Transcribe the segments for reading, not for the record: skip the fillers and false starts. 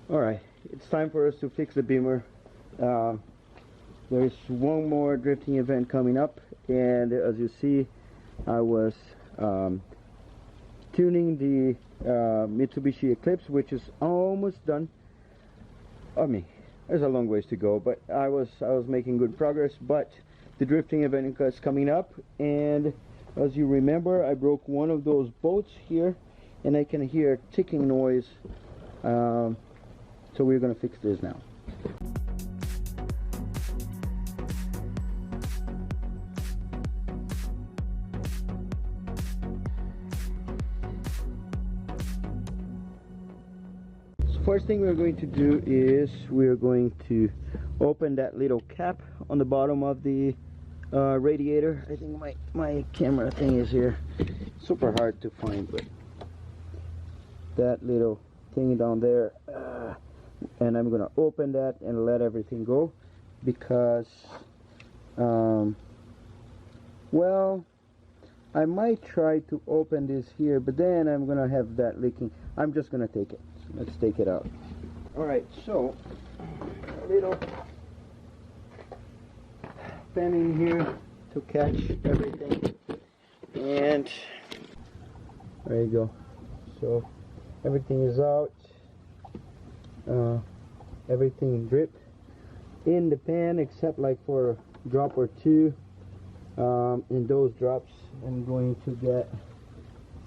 Alright, it's time for us to fix the Beamer. There's one more drifting event coming up, and as you see, I was tuning the Mitsubishi Eclipse, which is almost done. I mean, there's a long ways to go, but I was making good progress. But the drifting event is coming up, and as you remember, I broke one of those bolts here, and I can hear a ticking noise. So we're going to fix this now. So first thing we're going to do is we're going to open that little cap on the bottom of the radiator. I think my camera thing is here. Super hard to find, but that little thing down there. And I'm gonna open that and let everything go, because well, I might try to open this here, but then I'm gonna have that leaking. I'm just gonna take it. So let's take it out. Alright, so a little pen in here to catch everything, and there you go. So everything is out. Everything dripped in the pan except like for a drop or two. In those drops I'm going to get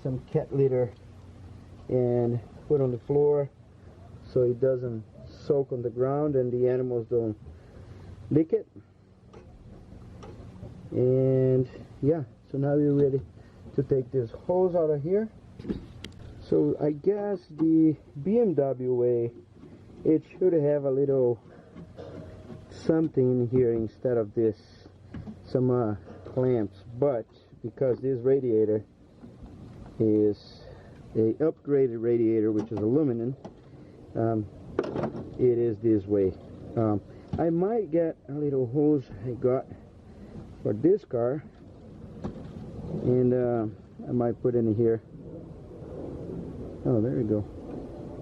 some cat litter and put on the floor so it doesn't soak on the ground and the animals don't lick it. And yeah, so now we're ready to take this hose out of here. So I guess the BMW way, it should have a little something here instead of this, some clamps, but because this radiator is a upgraded radiator, which is aluminum, it is this way. I might get a little hose I got for this car, and I might put it in here. Oh, there you go.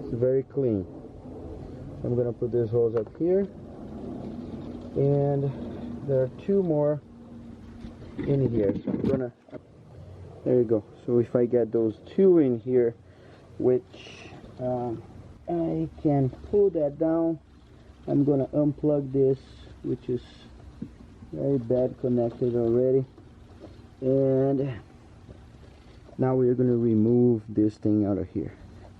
It's very clean. I'm gonna put this hose up here, and there are two more in here, so I'm gonna, there you go. So if I get those two in here, which I can pull that down, I'm gonna unplug this, which is very bad connected already, and now we're gonna remove this thing out of here.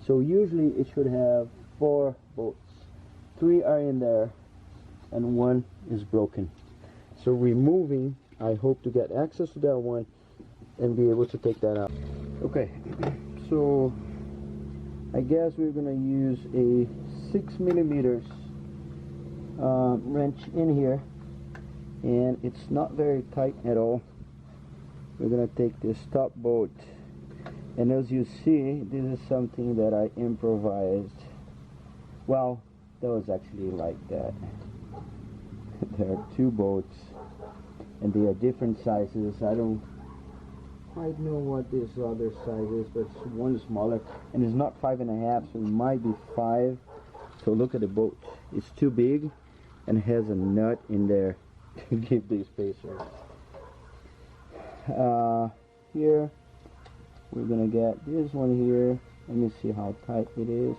So usually it should have 4 bolts. 3 are in there and 1 is broken. So removing, I hope to get access to that one and be able to take that out. Okay, so I guess we're gonna use a 6mm wrench in here, and it's not very tight at all. We're gonna take this top bolt, and as you see, this is something that I improvised. Well, that was actually like that. There are 2 bolts, and they are different sizes. I don't quite know what this other size is, but one is smaller, and it's not 5.5, so it might be 5. So look at the bolt. It's too big, and has a nut in there to give the spacer. Here we're gonna get this one here. Let me see how tight it is.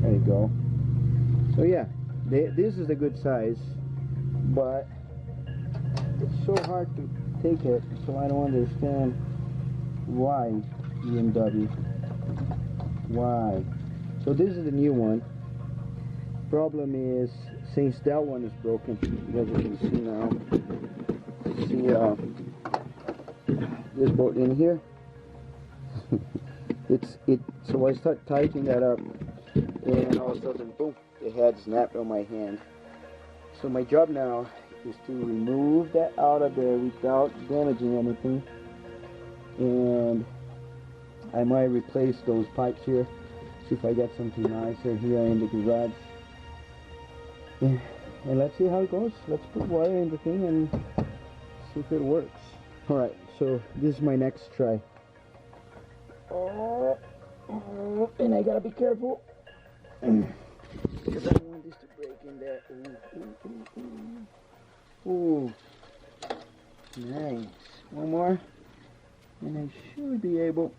There you go. So yeah, this is a good size, but it's so hard to take it, so I don't understand why BMW. Why? So this is the new one. Problem is, since that one is broken, as you can see now, this bolt in here. So I start tightening that up, and all of a sudden, boom, the head snapped on my hand. So my job now is to remove that out of there without damaging anything, and I might replace those pipes here, see if I get something nicer here in the garage. Yeah. And let's see how it goes. Let's put water in the thing and see if it works. Alright, so this is my next try. And I gotta be careful because I don't want this to break in there. Ooh. Nice. One more and I should be able.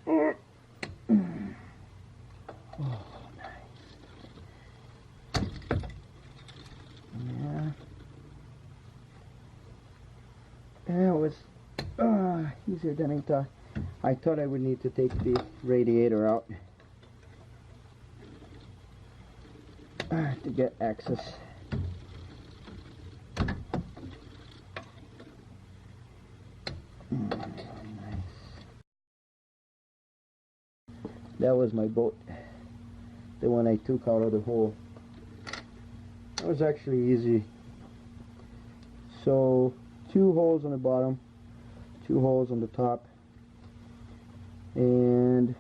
Oh, nice. Yeah. That was easier than I thought. I thought I would need to take the radiator out to get access. Nice. That was my boat, the one I took out of the hole. That was actually easy. So 2 holes on the bottom, 2 holes on the top, and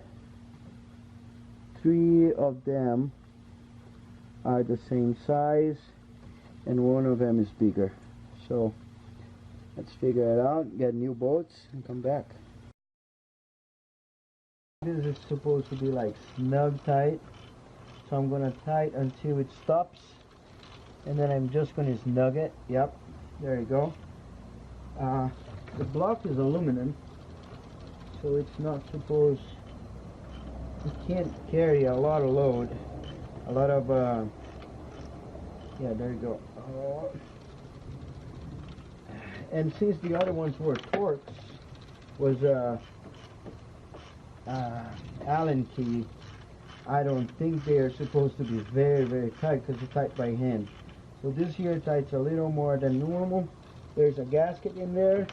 3 of them are the same size and 1 of them is bigger. So let's figure it out, get new boats and come back. This is supposed to be like snug tight, so I'm gonna tie it until it stops and then I'm just gonna snug it. Yep, there you go. The block is aluminum, so it's not supposed, it can't carry a lot of load, a lot of yeah, there you go. And since the other ones were Torx, was Allen key, I don't think they are supposed to be very, very tight because they're tight by hand. So this here tightens a little more than normal. There's a gasket in there,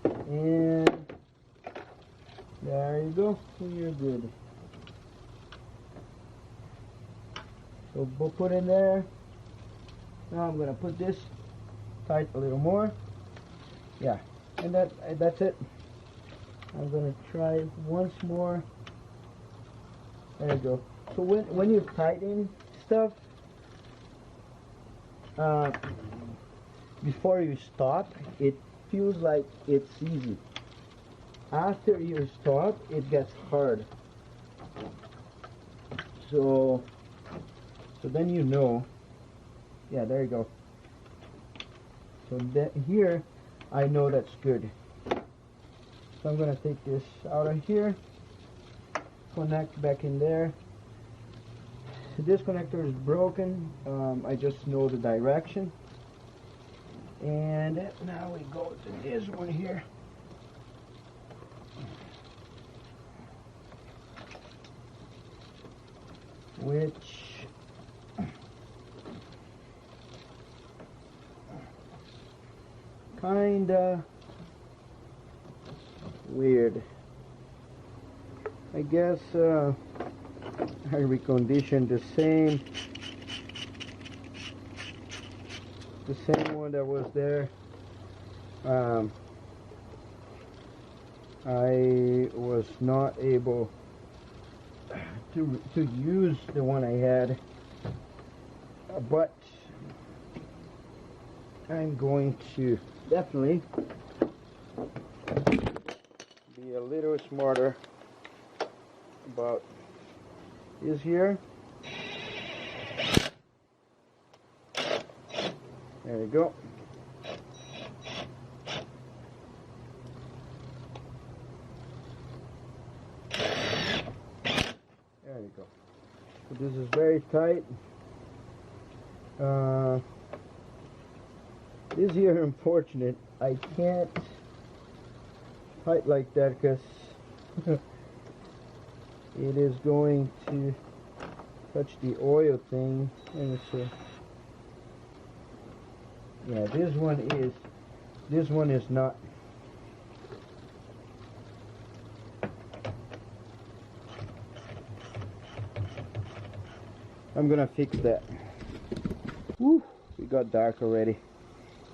and there you go, you're good. So we'll put in there. Now I'm gonna put this tight a little more. Yeah, and that's it. I'm gonna try once more. There you go. So when you tighten stuff, before you stop, it feels like it's easy. After you stop, it gets hard. So then you know. Yeah, there you go. So that here, I know that's good. So I'm gonna take this out of here, connect back in there. This connector is broken. I just know the direction. And now we go to this one here. Which kinda weird. I guess I reconditioned the same one that was there. I was not able to use the one I had, but I'm going to definitely be a little smarter about this here. There you go. There you go. So this is very tight. This here, unfortunate, I can't tight like that because it is going to touch the oil thing. Let me see. Yeah, this one is not. I'm gonna fix that. Woo, we got dark already,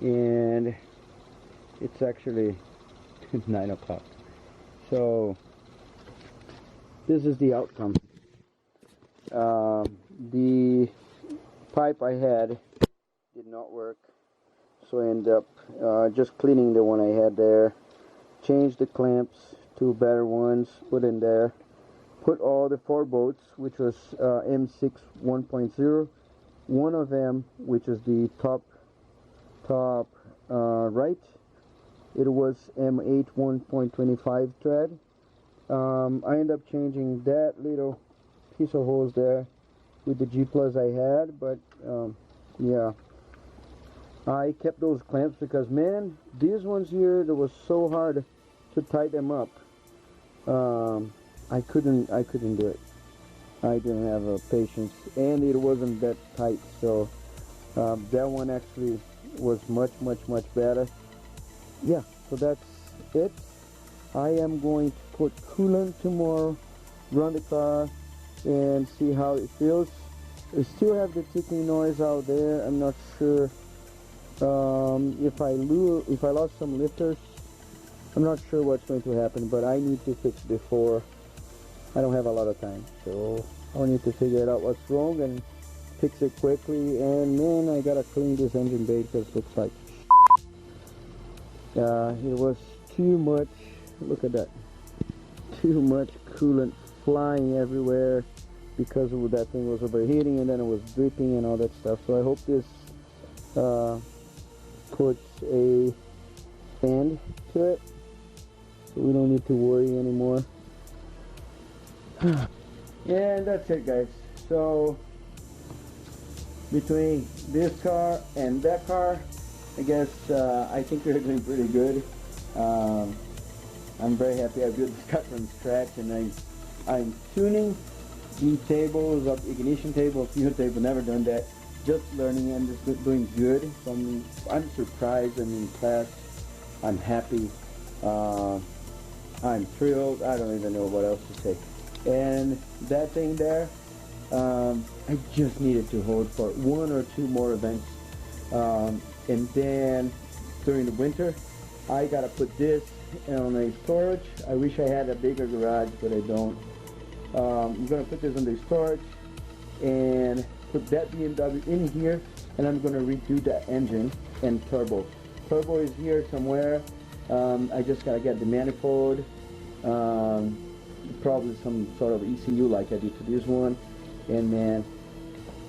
and it's actually 9 o'clock. So this is the outcome. The pipe I had did not work, so I ended up just cleaning the one I had there, changed the clamps to better ones, put in there, put all the 4 bolts, which was M6 1.0, one of them, which is the top right, it was M8 1.25 thread. I ended up changing that little piece of hose there with the G plus I had, but yeah, I kept those clamps because, man, these ones here, that was so hard to tie them up. I couldn't do it. I didn't have patience, and it wasn't that tight, so that one actually was much better. Yeah, so that's it. I am going to put coolant tomorrow, run the car, and see how it feels. I still have the ticking noise out there. I'm not sure if I lost some lifters. I'm not sure what's going to happen, but I need to fix before. I don't have a lot of time, so I need to figure out what's wrong and fix it quickly. And man, I gotta clean this engine bay because it looks like it was too much. Look at that, too much coolant flying everywhere because of that thing was overheating, and then it was dripping and all that stuff. So I hope this puts a end to it, so we don't need to worry anymore. And that's it, guys. So between this car and that car, I guess I think we're doing pretty good. I'm very happy I built this car from scratch, and I'm tuning the tables of ignition table, fuel table, never done that. Just learning and just doing good. So I'm surprised, I'm impressed, I'm happy, I'm thrilled. I don't even know what else to say. And that thing there, I just needed to hold for 1 or 2 more events, and then during the winter I gotta put this on a storage. I wish I had a bigger garage, but I don't. I'm gonna put this on the storage and put that BMW in here, and I'm gonna redo that engine and turbo. Turbo is here somewhere. I just gotta get the manifold, probably some sort of ECU like I did to this one, and then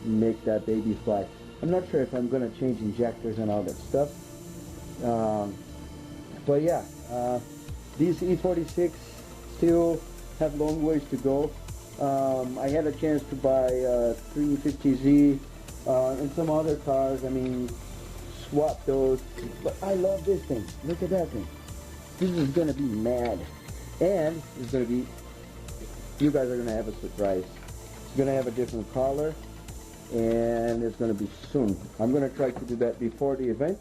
make that baby fly. I'm not sure if I'm gonna change injectors and all that stuff, but yeah, these E46 still have long ways to go. I had a chance to buy 350Z and some other cars. I mean, swap those, but I love this thing. Look at that thing. This is gonna be mad, and it's gonna be, you guys are gonna have a surprise. It's gonna have a different color, and it's gonna be soon. I'm gonna try to do that before the event,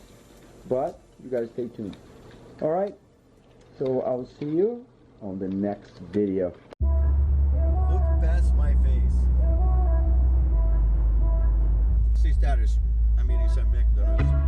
but you guys stay tuned. All right, so I'll see you on the next video. Look past my face. Se status, amiris a McDonald's.